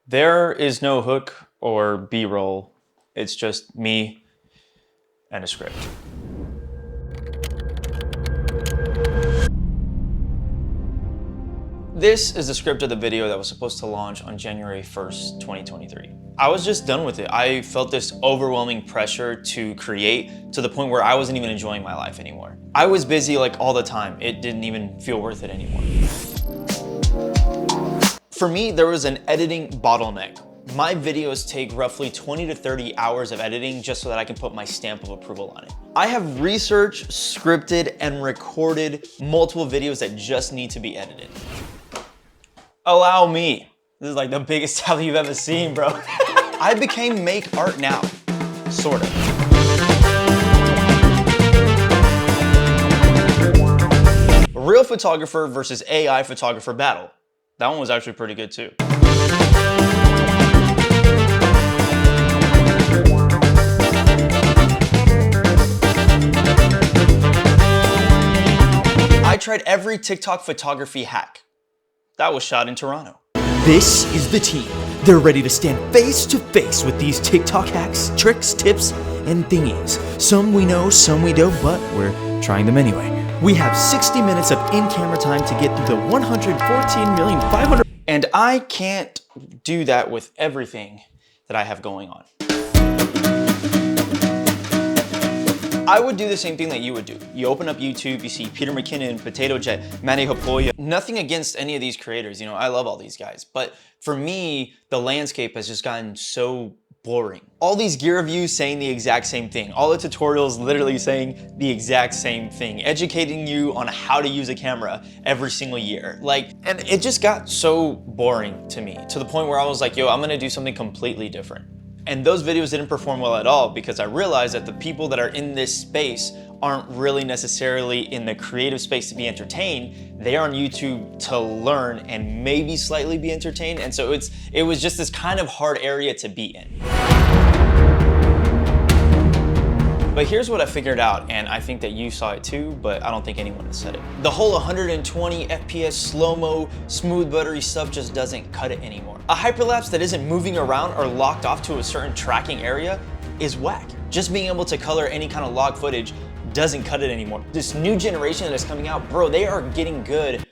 There is no hook or B-roll. It's just me and a script. This is the script of the video that was supposed to launch on January 1st, 2023. I was just done with it. I felt this overwhelming pressure to create to the point where I wasn't even enjoying my life anymore. I was busy like all the time. It didn't even feel worth it anymore. For me, there was an editing bottleneck. My videos take roughly 20 to 30 hours of editing just so that I can put my stamp of approval on it. I have researched, scripted, and recorded multiple videos that just need to be edited. Allow me. This is like the biggest talent you've ever seen, bro. I became make art now, sort of. Real photographer versus AI photographer battle. That one was actually pretty good too. I tried every TikTok photography hack. That was shot in Toronto. This is the team. They're ready to stand face to face with these TikTok hacks, tricks, tips, and thingies. Some we know, some we don't, but we're trying them anyway. We have 60 minutes of in-camera time to get through the 114,500,000. And I can't do that with everything that I have going on. I would do the same thing that you would do. You open up YouTube, you see Peter McKinnon, Potato Jet, Manny Hapoya. Nothing against any of these creators, I love all these guys. But for me, the landscape has just gotten so boring. All these gear reviews saying the exact same thing. All the tutorials literally saying the exact same thing. Educating you on how to use a camera every single year. And it just got so boring to me, to the point where I was like, yo, I'm gonna do something completely different. And those videos didn't perform well at all because I realized that the people that are in this space aren't really necessarily in the creative space to be entertained. They are on YouTube to learn and maybe slightly be entertained. And so it was just this kind of hard area to be in. But here's what I figured out, and I think that you saw it too, but I don't think anyone has said it. The whole 120 FPS slow-mo, smooth buttery stuff just doesn't cut it anymore. A hyperlapse that isn't moving around or locked off to a certain tracking area is whack. Just being able to color any kind of log footage doesn't cut it anymore. This new generation that is coming out, bro, they are getting good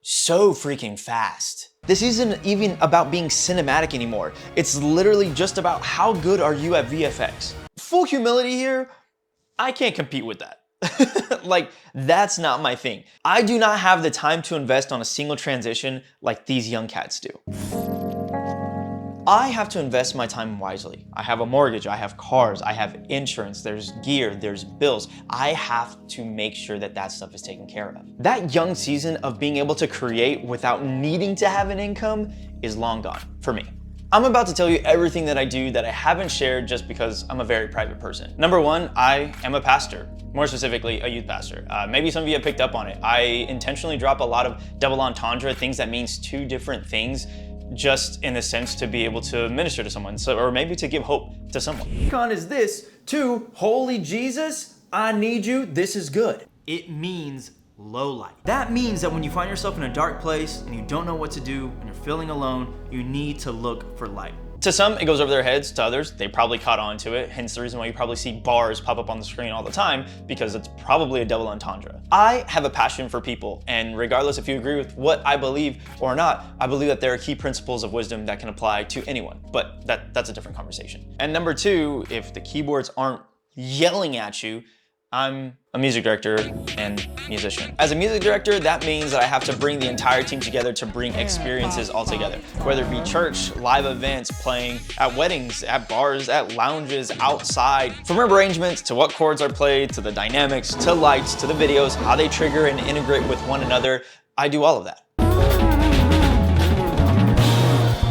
so freaking fast. This isn't even about being cinematic anymore. It's literally just about how good are you at VFX. Full humility here, I can't compete with that. That's not my thing. I do not have the time to invest on a single transition like these young cats do. I have to invest my time wisely. I have a mortgage, I have cars, I have insurance, there's gear, there's bills. I have to make sure that that stuff is taken care of. That young season of being able to create without needing to have an income is long gone for me. I'm about to tell you everything that I do that I haven't shared just because I'm a very private person. Number one, I am a pastor. More specifically, a youth pastor. Maybe some of you have picked up on it. I intentionally drop a lot of double entendre, things that means two different things, just in a sense to be able to minister to someone, or maybe to give hope to someone. Con is this to holy Jesus, I need you, this is good. It means low light. That means that when you find yourself in a dark place and you don't know what to do and you're feeling alone, you need to look for light. To some, it goes over their heads. To others, they probably caught on to it. Hence the reason why you probably see bars pop up on the screen all the time, because it's probably a double entendre. I have a passion for people, and regardless if you agree with what I believe or not, I believe that there are key principles of wisdom that can apply to anyone, but that's a different conversation. And number two, if the keyboards aren't yelling at you, I'm a music director and musician. As a music director, that means that I have to bring the entire team together to bring experiences all together. Whether it be church, live events, playing at weddings, at bars, at lounges, outside. From arrangements to what chords are played, to the dynamics, to lights, to the videos, how they trigger and integrate with one another, I do all of that.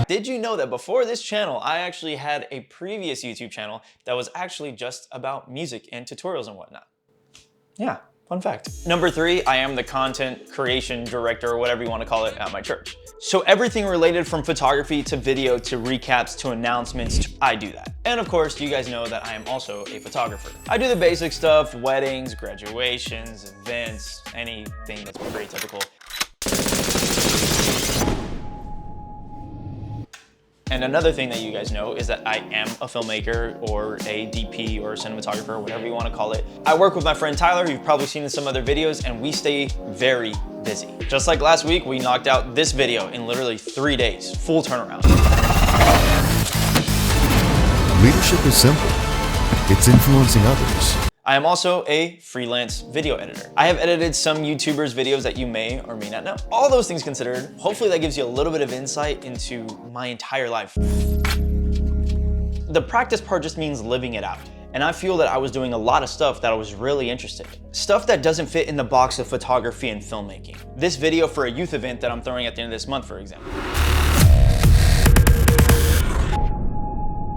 Did you know that before this channel, I actually had a previous YouTube channel that was actually just about music and tutorials and whatnot? Yeah, fun fact. Number three, I am the content creation director, or whatever you want to call it, at my church. So everything related from photography to video to recaps to announcements, I do that. And of course, you guys know that I am also a photographer. I do the basic stuff, weddings, graduations, events, anything that's pretty typical. And another thing that you guys know is that I am a filmmaker or a DP or a cinematographer, whatever you want to call it. I work with my friend Tyler, you've probably seen in some other videos, and we stay very busy. Just like last week, we knocked out this video in literally 3 days, full turnaround. Leadership is simple. It's influencing others. I am also a freelance video editor. I have edited some YouTubers' videos that you may or may not know. All those things considered, hopefully that gives you a little bit of insight into my entire life. The practice part just means living it out. And I feel that I was doing a lot of stuff that I was really interested in. Stuff that doesn't fit in the box of photography and filmmaking. This video for a youth event that I'm throwing at the end of this month, for example.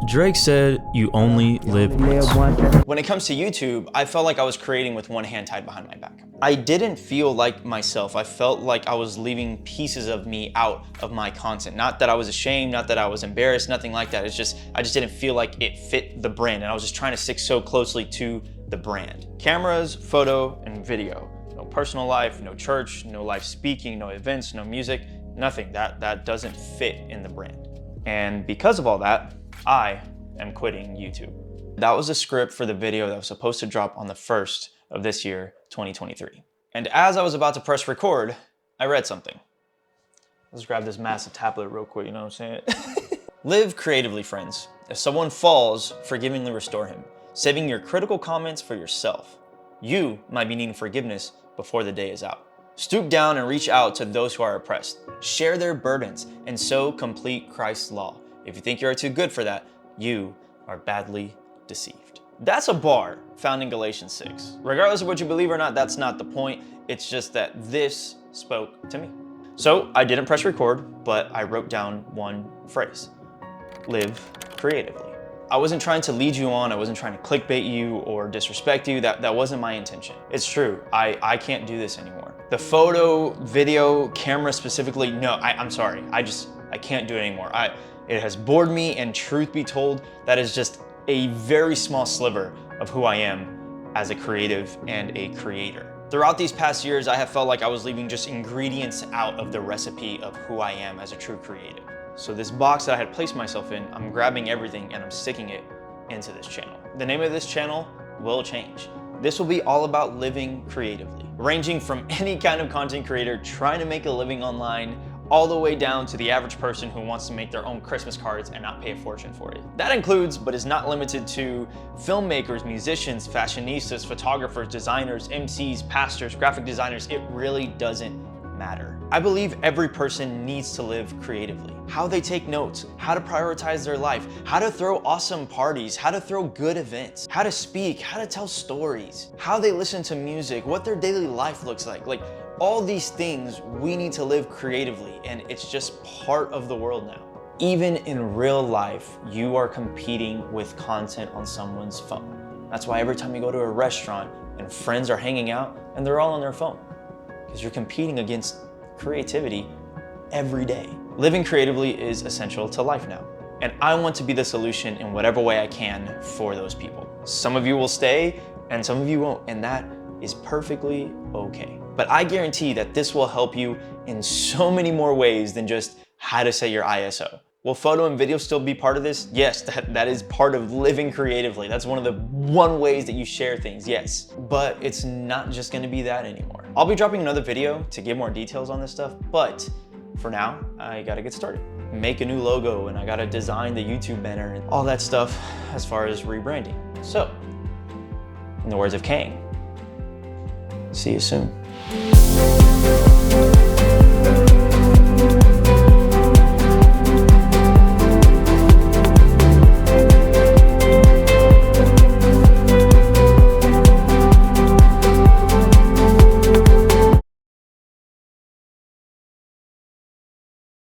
Drake said, "You only live once." When it comes to YouTube, I felt like I was creating with one hand tied behind my back. I didn't feel like myself. I felt like I was leaving pieces of me out of my content. Not that I was ashamed, not that I was embarrassed, nothing like that. It's just, I just didn't feel like it fit the brand, and I was just trying to stick so closely to the brand. Cameras, photo, and video. No personal life, no church, no live speaking, no events, no music, nothing. That doesn't fit in the brand. And because of all that, I am quitting YouTube. That was the script for the video that was supposed to drop on the 1st of this year, 2023. And as I was about to press record, I read something. Let's grab this massive tablet real quick, you know what I'm saying? Live creatively, friends. If someone falls, forgivingly restore him, saving your critical comments for yourself. You might be needing forgiveness before the day is out. Stoop down and reach out to those who are oppressed. Share their burdens and so complete Christ's law. If you think you are too good for that, you are badly deceived. That's a bar found in Galatians 6. Regardless of what you believe or not, that's not the point. It's just that this spoke to me. So I didn't press record, but I wrote down one phrase: live creatively. I wasn't trying to lead you on. I wasn't trying to clickbait you or disrespect you. That wasn't my intention. It's true. I can't do this anymore. The photo, video, camera specifically, no, I'm sorry. I can't do it anymore. It has bored me, and truth be told, that is just a very small sliver of who I am as a creative and a creator. Throughout these past years, I have felt like I was leaving just ingredients out of the recipe of who I am as a true creative. So this box that I had placed myself in, I'm grabbing everything and I'm sticking it into this channel. The name of this channel will change. This will be all about living creatively, ranging from any kind of content creator trying to make a living online all the way down to the average person who wants to make their own Christmas cards and not pay a fortune for it. That includes, but is not limited to, filmmakers, musicians, fashionistas, photographers, designers, MCs, pastors, graphic designers. It really doesn't matter. I believe every person needs to live creatively. How they take notes, how to prioritize their life, how to throw awesome parties, how to throw good events, how to speak, how to tell stories, how they listen to music, what their daily life looks like. Like, all these things we need to live creatively, and it's just part of the world now. Even in real life, you are competing with content on someone's phone. That's why every time you go to a restaurant and friends are hanging out and they're all on their phone, because you're competing against creativity every day. Living creatively is essential to life now, and I want to be the solution in whatever way I can for those people. Some of you will stay and some of you won't, and that is perfectly okay. But I guarantee that this will help you in so many more ways than just how to set your ISO. Will photo and video still be part of this? Yes, that is part of living creatively. That's one of the ways that you share things, yes. But it's not just gonna be that anymore. I'll be dropping another video to give more details on this stuff, but for now, I gotta get started. Make a new logo, and I gotta design the YouTube banner and all that stuff as far as rebranding. So, in the words of Kang, see you soon.